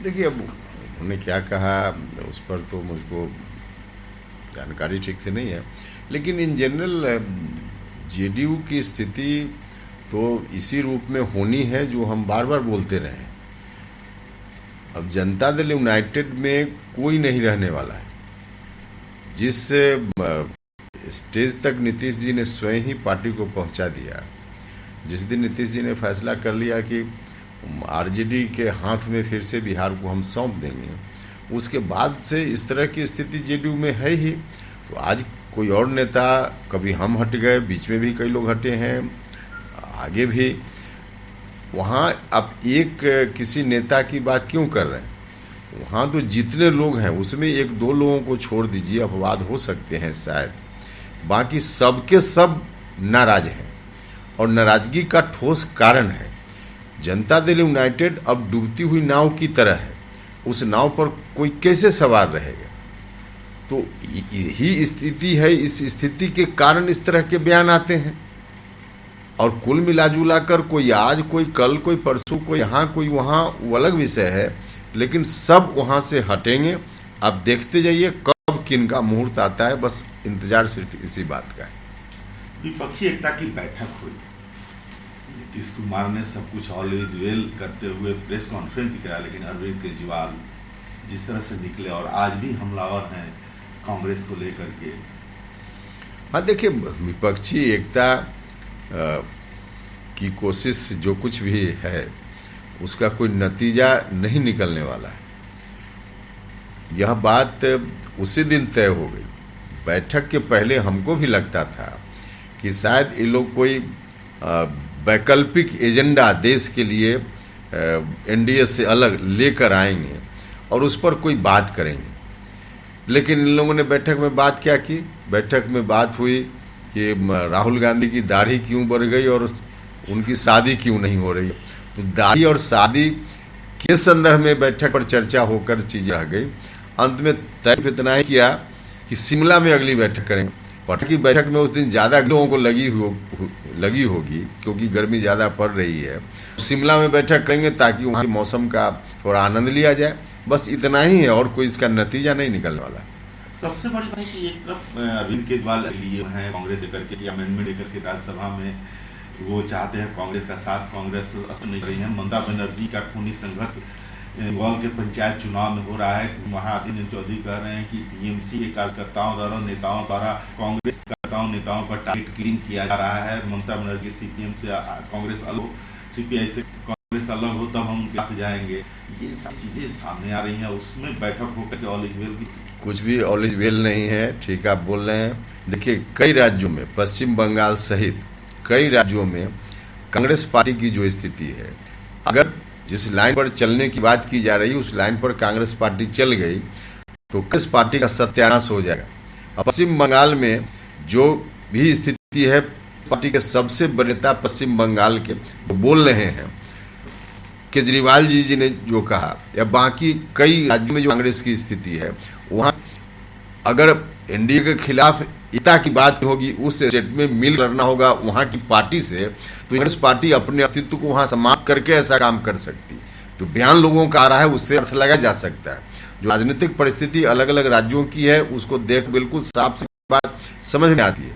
देखिए, अब उन्होंने क्या कहा उस पर तो मुझको जानकारी ठीक से नहीं है, लेकिन इन जनरल जेडीयू की स्थिति तो इसी रूप में होनी है जो हम बार बार बोलते रहे हैं। अब जनता दल यूनाइटेड में कोई नहीं रहने वाला है। जिस स्टेज तक नीतीश जी ने स्वयं ही पार्टी को पहुंचा दिया, जिस दिन नीतीश जी ने फैसला कर लिया कि आरजेडी के हाथ में फिर से बिहार को हम सौंप देंगे, उसके बाद से इस तरह की स्थिति जेडीयू में है ही। तो आज कोई और नेता, कभी हम हट गए, बीच में भी कई लोग हटे हैं, आगे भी, वहाँ आप एक किसी नेता की बात क्यों कर रहे हैं? वहाँ तो जितने लोग हैं उसमें एक दो लोगों को छोड़ दीजिए, अपवाद हो सकते हैं शायद, बाकी सबके सब नाराज हैं और नाराजगी का ठोस कारण है। जनता दल यूनाइटेड अब डूबती हुई नाव की तरह है, उस नाव पर कोई कैसे सवार रहेगा? तो यही स्थिति है। इस स्थिति के कारण इस तरह के बयान आते हैं और कुल मिलाजुला कर कोई आज, कोई कल, कोई परसों, कोई यहाँ, कोई वहाँ, वो अलग विषय है, लेकिन सब वहाँ से हटेंगे। आप देखते जाइए कब किनका मुहूर्त आता है, बस इंतजार सिर्फ इसी बात का है। विपक्षी एकता की बैठक हुई, नीतीश कुमार ने सब कुछ ऑल इज वेल करते हुए प्रेस कॉन्फ्रेंस कराया, लेकिन अरविंद केजरीवाल जिस तरह से निकले और आज भी हमलावर हैं कांग्रेस को लेकर के। हाँ, देखिए, विपक्षी एकता की कोशिश जो कुछ भी है उसका कोई नतीजा नहीं निकलने वाला है। यह बात उसी दिन तय हो गई। बैठक के पहले हमको भी लगता था कि शायद ये लोग कोई वैकल्पिक एजेंडा देश के लिए एनडीए से अलग लेकर आएंगे और उस पर कोई बात करेंगे, लेकिन इन लोगों ने बैठक में बात क्या की? बैठक में बात हुई कि राहुल गांधी की दाढ़ी क्यों बढ़ गई और उनकी शादी क्यों नहीं हो रही। तो दाढ़ी और शादी के संदर्भ में बैठक पर चर्चा होकर चीज़ रह गई। अंत में तय इतना ही किया कि शिमला में अगली बैठक करेंगे। पटना की बैठक में उस दिन ज़्यादा लोगों को लगी होगी क्योंकि गर्मी ज़्यादा पड़ रही है। शिमला में बैठक करेंगे ताकि वहाँ के मौसम का थोड़ा आनंद लिया जाए, बस इतना ही है और कोई इसका नतीजा नहीं निकलने वाला। सबसे बड़ी बात है कि एक तरफ अरविंद केजरीवाल लिए हैं कांग्रेस लेकर के अमेंडमेंट लेकर के राज्यसभा में वो चाहते हैं कांग्रेस का साथ, कांग्रेस असर नहीं रही है। ममता बनर्जी का खूनी संघर्ष बंगाल के पंचायत चुनाव में हो रहा है। वहाँ आदित्य चौधरी कह रहे हैं कि टीएमसी के कार्यकर्ताओं द्वारा, नेताओं द्वारा कांग्रेस नेताओं पर टारगेट किलिंग किया जा रहा है। ममता बनर्जी सीपीएम से कांग्रेस अलग, सीपीआई से कांग्रेस अलग हो तब हम क्या जाएंगे। ये सारी चीजें सामने आ रही हैं। उसमें बैठक होकर के ऑल इज वेल की कुछ भी ऑल इज वेल नहीं है। ठीक आप बोल रहे हैं। देखिए, कई राज्यों में, पश्चिम बंगाल सहित कई राज्यों में कांग्रेस पार्टी की जो स्थिति है, अगर जिस लाइन पर चलने की बात की जा रही है उस लाइन पर कांग्रेस पार्टी चल गई तो कांग्रेस पार्टी का सत्यानाश हो जाएगा। अब पश्चिम बंगाल में जो भी स्थिति है, पार्टी के सबसे बड़े नेता पश्चिम बंगाल के वो बोल रहे हैं, केजरीवाल जी ने जो कहा, या बाकी कई राज्यों में जो कांग्रेस की स्थिति है, वहाँ अगर एनडीए के खिलाफ एकता की बात होगी, उस स्टेट में मिल करना होगा वहाँ की पार्टी से, तो कांग्रेस पार्टी अपने अस्तित्व को वहाँ समाप्त करके ऐसा काम कर सकती। जो बयान लोगों का आ रहा है उससे अर्थ लगाया जा सकता है। जो राजनीतिक परिस्थिति अलग अलग राज्यों की है उसको देख बिल्कुल साफ सी बात समझ में आती है।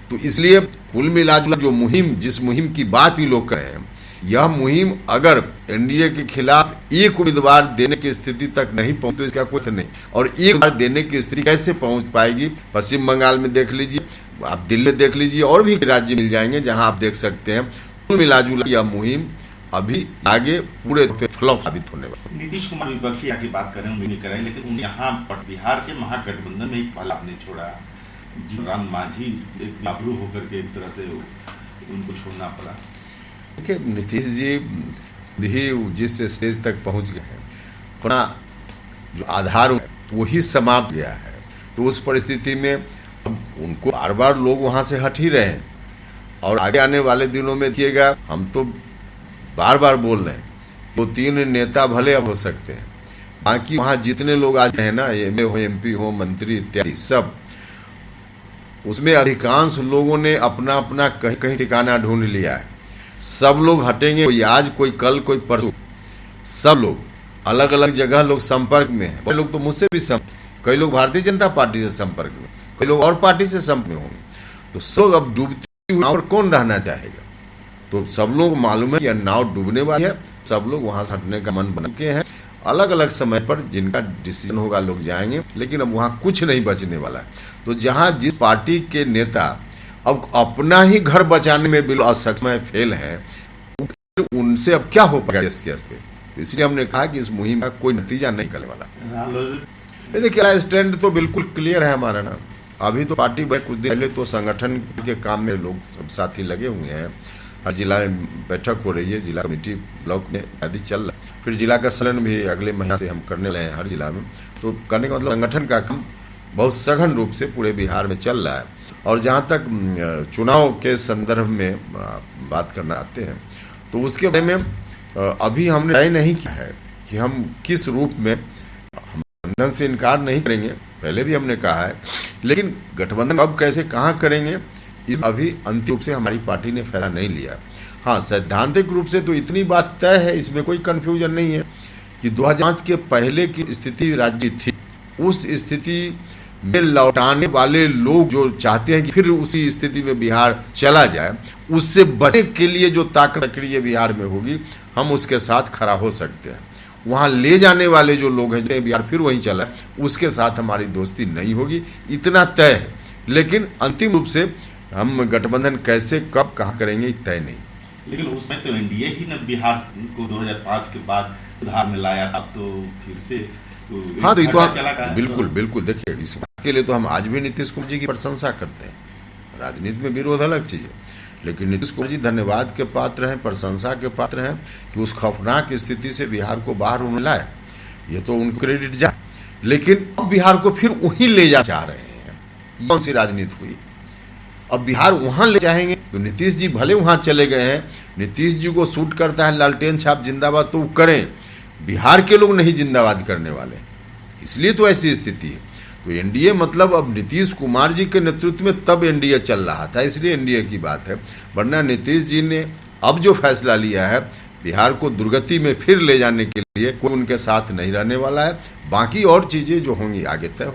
तो इसलिए कुल मिलाजुला जो मुहिम, जिस मुहिम की बात ही लोग कर रहे हैं, यह मुहिम अगर एनडीए के खिलाफ एक उम्मीदवार देने की स्थिति तक नहीं पहुंची तो इसका कोई नहीं। और एक बार देने की स्थिति कैसे पहुंच पाएगी? पश्चिम बंगाल में देख लीजिए, आप दिल्ली देख लीजिए, और भी राज्य मिल जाएंगे जहां आप देख सकते हैं कुल मिलाजुला यह मुहिम अभी आगे पूरे फ्लॉप साबित होने वाला। नीतीश कुमार विपक्षी की बात करें उन्हें नहीं करें, लेकिन उन्हें यहाँ बिहार के महागठबंधन में एक पहला नहीं छोड़ा। जीवराम मांझी एक लाभरू होकर के एक तरह से उनको छोड़ना पड़ा। देखिए, नीतीश जी भी जिस स्टेज तक पहुंच गए हैं, अपना जो आधार वही समाप्त गया है। तो उस परिस्थिति में अब उनको बार बार लोग वहां से हट ही रहे हैं और आगे आने वाले दिनों में देखिएगा, हम तो बार बार बोल रहे हैं, वो तीन नेता भले अब हो सकते हैं, बाकी वहाँ जितने लोग आज हैं ना, एमए हो, एमपी हो, मंत्री इत्यादि सब, उसमें अधिकांश लोगों ने अपना अपना कहीं कहीं ठिकाना ढूंढ लिया है। सब लोग हटेंगे, कोई आज, कोई कल, कोई परसों, सब लोग अलग अलग जगह लोग संपर्क में हैं, कई लोग तो मुझसे भी कई लोग भारतीय जनता पार्टी से संपर्क में, कई लोग और पार्टी से संपर्क में होंगे। तो सब लोग अब डूबती हुई नाव पर कौन रहना चाहेगा? तो सब लोग को मालूम है कि नाव डूबने वाली है, सब लोग वहां से हटने का मन बना के हैं। अलग अलग समय पर जिनका डिसीजन होगा लोग जाएंगे, लेकिन अब वहां कुछ नहीं बचने वाला है। तो जहां जिस पार्टी के नेता अब अपना ही घर बचाने में बिल्कुल असक्षम फेल है, उनसे अब क्या हो पाएगा देश के हस्ते? तो इसलिए हमने कहा कि इस मुहिम का कोई नतीजा नहीं निकलने वाला। देखिए स्टैंड तो बिल्कुल क्लियर है हमारा ना। अभी तो पार्टी कुछ दिन पहले तो संगठन के काम में लोग सब साथी लगे हुए हैं, हर जिला में बैठक हो रही है, जिला कमेटी ब्लॉक में आदि चल रहा है, फिर जिला का संचालन भी अगले महीने से हम करने लगे हैं हर जिला में। तो करने का मतलब संगठन का काम बहुत सघन रूप से पूरे बिहार में चल रहा है। और जहाँ तक चुनाव के संदर्भ में बात करना आते हैं, तो उसके बारे में अभी हमने तय नहीं किया है कि हम किस रूप में, हम गठबंधन से इनकार नहीं करेंगे, पहले भी हमने कहा है, लेकिन गठबंधन अब कैसे कहाँ करेंगे इस अभी अंतिम रूप से हमारी पार्टी ने फैसला नहीं लिया। हाँ, सैद्धांतिक रूप से तो इतनी बात तय है, इसमें कोई कंफ्यूजन नहीं है कि 2005 के पहले की स्थिति राज्य थी, उस स्थिति में लौटाने वाले लोग जो चाहते हैं कि फिर उसी स्थिति में बिहार चला जाए, उससे बचने के लिए जो ताकत सक्रिय बिहार में होगी, हम उसके साथ खड़ा हो सकते हैं। वहाँ ले जाने वाले जो लोग हैं जो बिहार फिर वहीं चला, उसके साथ हमारी दोस्ती नहीं होगी, इतना तय है। लेकिन अंतिम रूप से हम गठबंधन कैसे कब कहाँ करेंगे तय नहीं। लेकिन उसमें तो एनडीए ही ने बिहार को 2005 के बाद सुधार में लाया, अब तो फिर से हाँ, तो ये तो बिल्कुल बिल्कुल देखिए, इस बात के लिए तो हम आज भी नीतीश कुमार जी की प्रशंसा करते हैं। राजनीति में विरोध अलग चीज है, लेकिन नीतीश कुमार जी धन्यवाद के पात्र हैं, प्रशंसा के पात्र हैं कि उस खौफनाक स्थिति से बिहार को बाहर उन्होंने लाया, ये तो उनको क्रेडिट जा। लेकिन अब बिहार को फिर वहीं ले जा चाह रहे हैं, कौन सी राजनीति हुई? अब बिहार वहां ले जाएंगे तो नीतीश जी भले वहां चले गए हैं, नीतीश जी को सूट करता है लालटेन छाप जिंदाबाद, तो करें, बिहार के लोग नहीं जिंदाबाद करने वाले, इसलिए तो ऐसी स्थिति है। तो एनडीए मतलब अब नीतीश कुमार जी के नेतृत्व में तब एनडीए चल रहा था, इसलिए एनडीए की बात है। वरना नीतीश जी ने अब जो फैसला लिया है बिहार को दुर्गति में फिर ले जाने के लिए, कोई उनके साथ नहीं रहने वाला है। बाकी और चीजें जो होंगी आगे तय